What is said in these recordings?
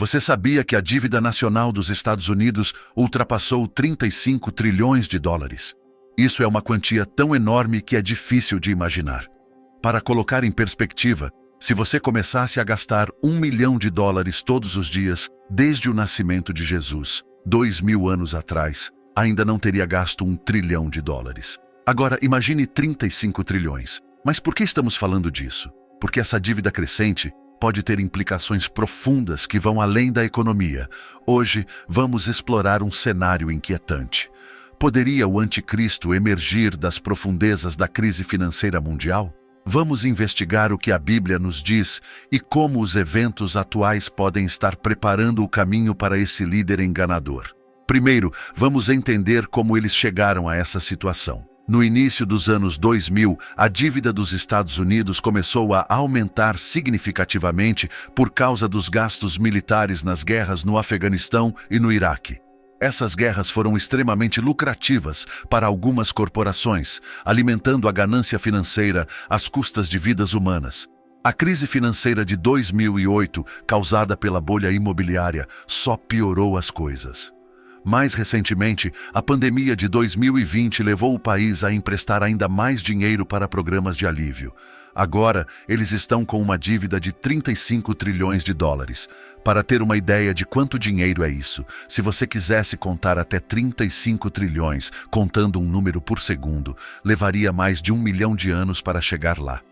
Você sabia que a dívida nacional dos Estados Unidos ultrapassou 35 trilhões de dólares? Isso é uma quantia tão enorme que é difícil de imaginar. Para colocar em perspectiva, se você começasse a gastar $1 milhão todos os dias, desde o nascimento de Jesus, 2000 anos atrás, ainda não teria gasto $1 trilhão. Agora, imagine 35 trilhões. Mas por que estamos falando disso? Porque essa dívida crescente pode ter implicações profundas que vão além da economia. Hoje, vamos explorar um cenário inquietante. Poderia o anticristo emergir das profundezas da crise financeira mundial? Vamos investigar o que a Bíblia nos diz e como os eventos atuais podem estar preparando o caminho para esse líder enganador. Primeiro, vamos entender como eles chegaram a essa situação. No início dos anos 2000, a dívida dos Estados Unidos começou a aumentar significativamente por causa dos gastos militares nas guerras no Afeganistão e no Iraque. Essas guerras foram extremamente lucrativas para algumas corporações, alimentando a ganância financeira às custas de vidas humanas. A crise financeira de 2008, causada pela bolha imobiliária, só piorou as coisas. Mais recentemente, a pandemia de 2020 levou o país a emprestar ainda mais dinheiro para programas de alívio. Agora, eles estão com uma dívida de 35 trilhões de dólares. Para ter uma ideia de quanto dinheiro é isso, se você quisesse contar até 35 trilhões, contando um número por segundo, levaria mais de 1 milhão de anos para chegar lá.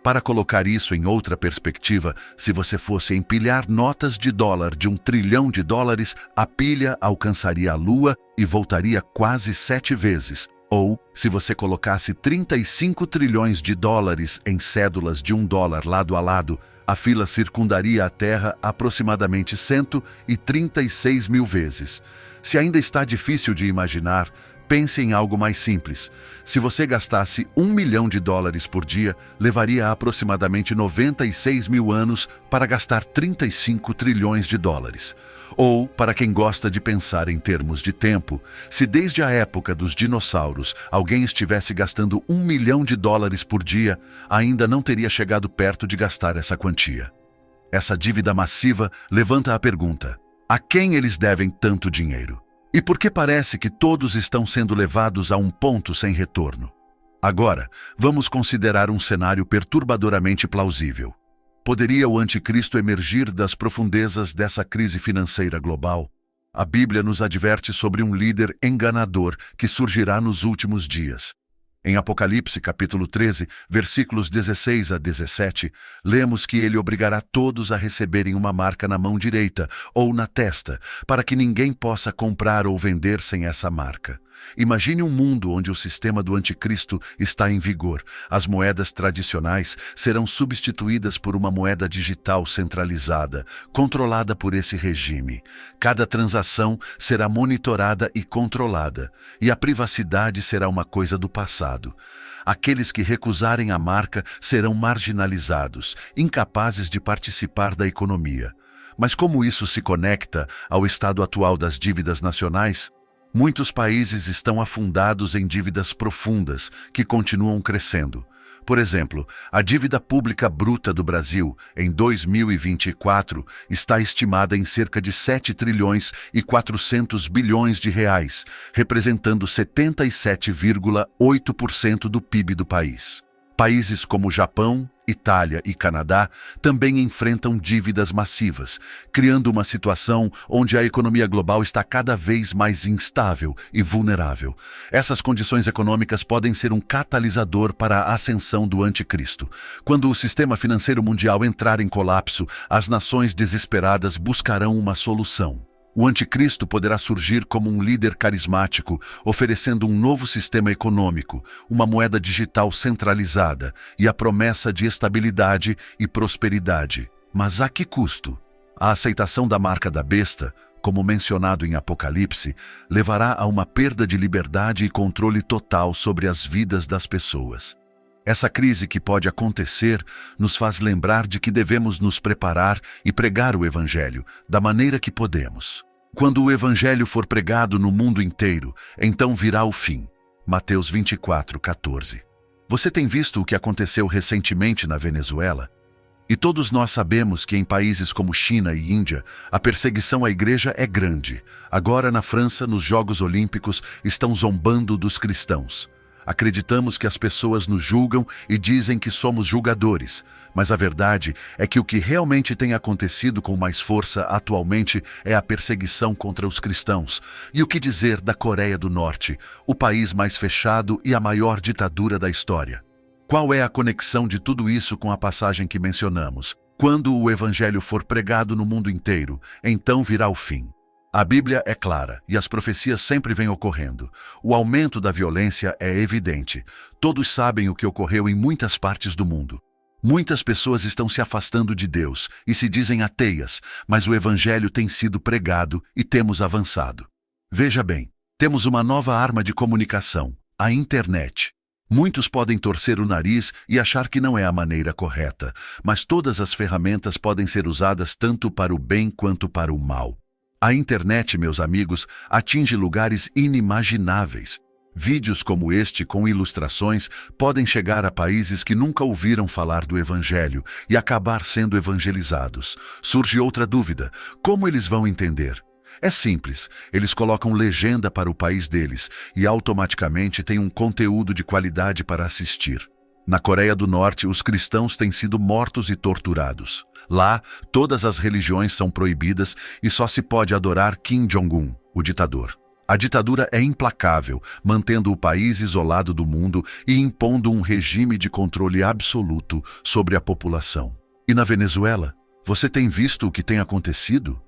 Para colocar isso em outra perspectiva, se você fosse empilhar notas de dólar de $1 trilhão, a pilha alcançaria a Lua e voltaria quase 7 vezes. Ou, se você colocasse 35 trilhões de dólares em cédulas de $1 lado a lado, a fila circundaria a Terra aproximadamente 136 mil vezes. Se ainda está difícil de imaginar, pense em algo mais simples. Se você gastasse $1 milhão por dia, levaria aproximadamente 96 mil anos para gastar 35 trilhões de dólares. Ou, para quem gosta de pensar em termos de tempo, se desde a época dos dinossauros alguém estivesse gastando $1 milhão por dia, ainda não teria chegado perto de gastar essa quantia. Essa dívida massiva levanta a pergunta: a quem eles devem tanto dinheiro? E por que parece que todos estão sendo levados a um ponto sem retorno? Agora, vamos considerar um cenário perturbadoramente plausível. Poderia o anticristo emergir das profundezas dessa crise financeira global? A Bíblia nos adverte sobre um líder enganador que surgirá nos últimos dias. Em Apocalipse, capítulo 13, versículos 16 a 17, lemos que ele obrigará todos a receberem uma marca na mão direita ou na testa, para que ninguém possa comprar ou vender sem essa marca. Imagine um mundo onde o sistema do anticristo está em vigor. As moedas tradicionais serão substituídas por uma moeda digital centralizada, controlada por esse regime. Cada transação será monitorada e controlada, e a privacidade será uma coisa do passado. Aqueles que recusarem a marca serão marginalizados, incapazes de participar da economia. Mas como isso se conecta ao estado atual das dívidas nacionais? Muitos países estão afundados em dívidas profundas que continuam crescendo. Por exemplo, a dívida pública bruta do Brasil, em 2024, está estimada em cerca de 7 trilhões e 400 bilhões de reais, representando 77,8% do PIB do país. Países como Japão, Itália e Canadá também enfrentam dívidas massivas, criando uma situação onde a economia global está cada vez mais instável e vulnerável. Essas condições econômicas podem ser um catalisador para a ascensão do anticristo. Quando o sistema financeiro mundial entrar em colapso, as nações desesperadas buscarão uma solução. O anticristo poderá surgir como um líder carismático, oferecendo um novo sistema econômico, uma moeda digital centralizada e a promessa de estabilidade e prosperidade. Mas a que custo? A aceitação da marca da besta, como mencionado em Apocalipse, levará a uma perda de liberdade e controle total sobre as vidas das pessoas. Essa crise que pode acontecer nos faz lembrar de que devemos nos preparar e pregar o Evangelho da maneira que podemos. Quando o Evangelho for pregado no mundo inteiro, então virá o fim. Mateus 24, 14. Você tem visto o que aconteceu recentemente na Venezuela? E todos nós sabemos que em países como China e Índia, a perseguição à igreja é grande. Agora, na França, nos Jogos Olímpicos, estão zombando dos cristãos. Acreditamos que as pessoas nos julgam e dizem que somos julgadores, mas a verdade é que o que realmente tem acontecido com mais força atualmente é a perseguição contra os cristãos. E o que dizer da Coreia do Norte, o país mais fechado e a maior ditadura da história? Qual é a conexão de tudo isso com a passagem que mencionamos? Quando o evangelho for pregado no mundo inteiro, então virá o fim. A Bíblia é clara e as profecias sempre vêm ocorrendo. O aumento da violência é evidente. Todos sabem o que ocorreu em muitas partes do mundo. Muitas pessoas estão se afastando de Deus e se dizem ateias, mas o evangelho tem sido pregado e temos avançado. Veja bem, temos uma nova arma de comunicação, a internet. Muitos podem torcer o nariz e achar que não é a maneira correta, mas todas as ferramentas podem ser usadas tanto para o bem quanto para o mal. A internet, meus amigos, atinge lugares inimagináveis. Vídeos como este, com ilustrações, podem chegar a países que nunca ouviram falar do Evangelho e acabar sendo evangelizados. Surge outra dúvida: como eles vão entender? É simples, eles colocam legenda para o país deles e automaticamente tem um conteúdo de qualidade para assistir. Na Coreia do Norte, os cristãos têm sido mortos e torturados. Lá, todas as religiões são proibidas e só se pode adorar Kim Jong-un, o ditador. A ditadura é implacável, mantendo o país isolado do mundo e impondo um regime de controle absoluto sobre a população. E na Venezuela, você tem visto o que tem acontecido?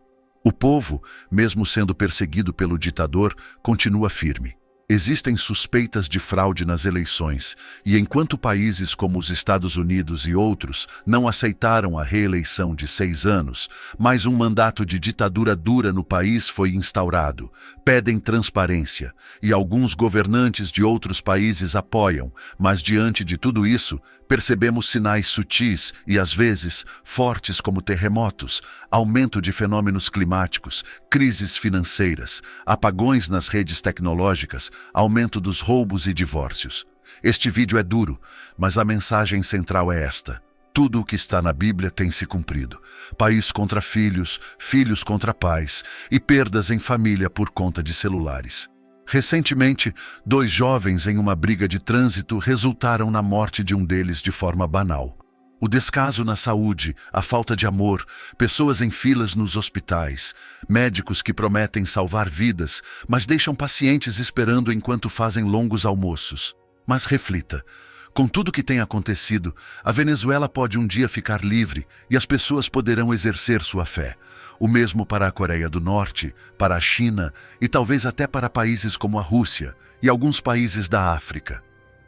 O povo, mesmo sendo perseguido pelo ditador, continua firme. Existem suspeitas de fraude nas eleições, e enquanto países como os Estados Unidos e outros não aceitaram a reeleição de 6 anos, mais um mandato de ditadura dura no país foi instaurado. Pedem transparência, e alguns governantes de outros países apoiam, mas diante de tudo isso, percebemos sinais sutis e, às vezes, fortes como terremotos, aumento de fenômenos climáticos, crises financeiras, apagões nas redes tecnológicas, aumento dos roubos e divórcios. Este vídeo é duro, mas a mensagem central é esta: tudo o que está na Bíblia tem se cumprido. País contra filhos, filhos contra pais e perdas em família por conta de celulares. Recentemente, 2 jovens em uma briga de trânsito resultaram na morte de um deles de forma banal. O descaso na saúde, a falta de amor, pessoas em filas nos hospitais, médicos que prometem salvar vidas, mas deixam pacientes esperando enquanto fazem longos almoços. Mas reflita, com tudo que tem acontecido, a Venezuela pode um dia ficar livre e as pessoas poderão exercer sua fé. O mesmo para a Coreia do Norte, para a China e talvez até para países como a Rússia e alguns países da África.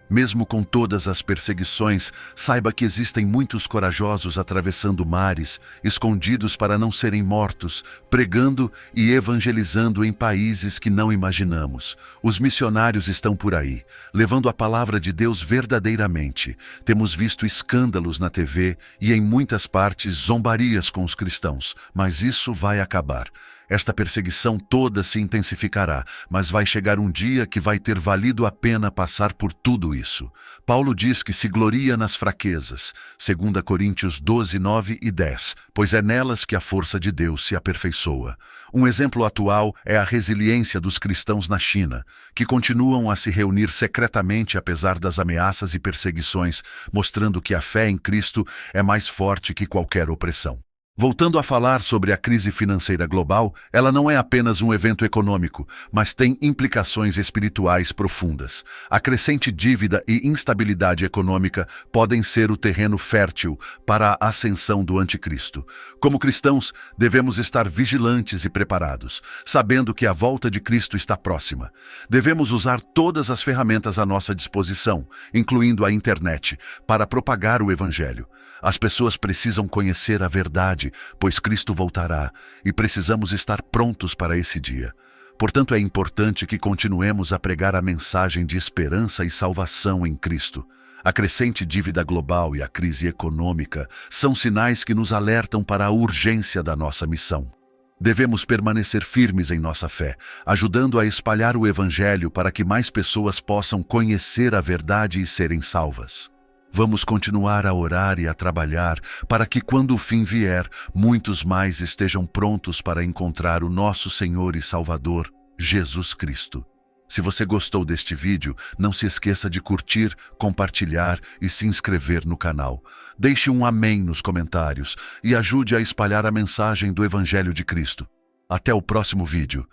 Mesmo com todas as perseguições, saiba que existem muitos corajosos atravessando mares, escondidos para não serem mortos, pregando e evangelizando em países que não imaginamos. Os missionários estão por aí, levando a palavra de Deus verdadeiramente. Temos visto escândalos na TV e em muitas partes zombarias com os cristãos, mas isso vai acabar. Esta perseguição toda se intensificará, mas vai chegar um dia que vai ter valido a pena passar por tudo isso. Paulo diz que se gloria nas fraquezas, 2 Coríntios 12, 9 e 10, pois é nelas que a força de Deus se aperfeiçoa. Um exemplo atual é a resiliência dos cristãos na China, que continuam a se reunir secretamente apesar das ameaças e perseguições, mostrando que a fé em Cristo é mais forte que qualquer opressão. Voltando a falar sobre a crise financeira global, ela não é apenas um evento econômico, mas tem implicações espirituais profundas. A crescente dívida e instabilidade econômica podem ser o terreno fértil para a ascensão do anticristo. Como cristãos, devemos estar vigilantes e preparados, sabendo que a volta de Cristo está próxima. Devemos usar todas as ferramentas à nossa disposição, incluindo a internet, para propagar o Evangelho. As pessoas precisam conhecer a verdade, pois Cristo voltará, e precisamos estar prontos para esse dia. Portanto, é importante que continuemos a pregar a mensagem de esperança e salvação em Cristo. A crescente dívida global e a crise econômica são sinais que nos alertam para a urgência da nossa missão. Devemos permanecer firmes em nossa fé, ajudando a espalhar o Evangelho para que mais pessoas possam conhecer a verdade e serem salvas. Vamos continuar a orar e a trabalhar para que, quando o fim vier, muitos mais estejam prontos para encontrar o nosso Senhor e Salvador, Jesus Cristo. Se você gostou deste vídeo, não se esqueça de curtir, compartilhar e se inscrever no canal. Deixe um amém nos comentários e ajude a espalhar a mensagem do Evangelho de Cristo. Até o próximo vídeo.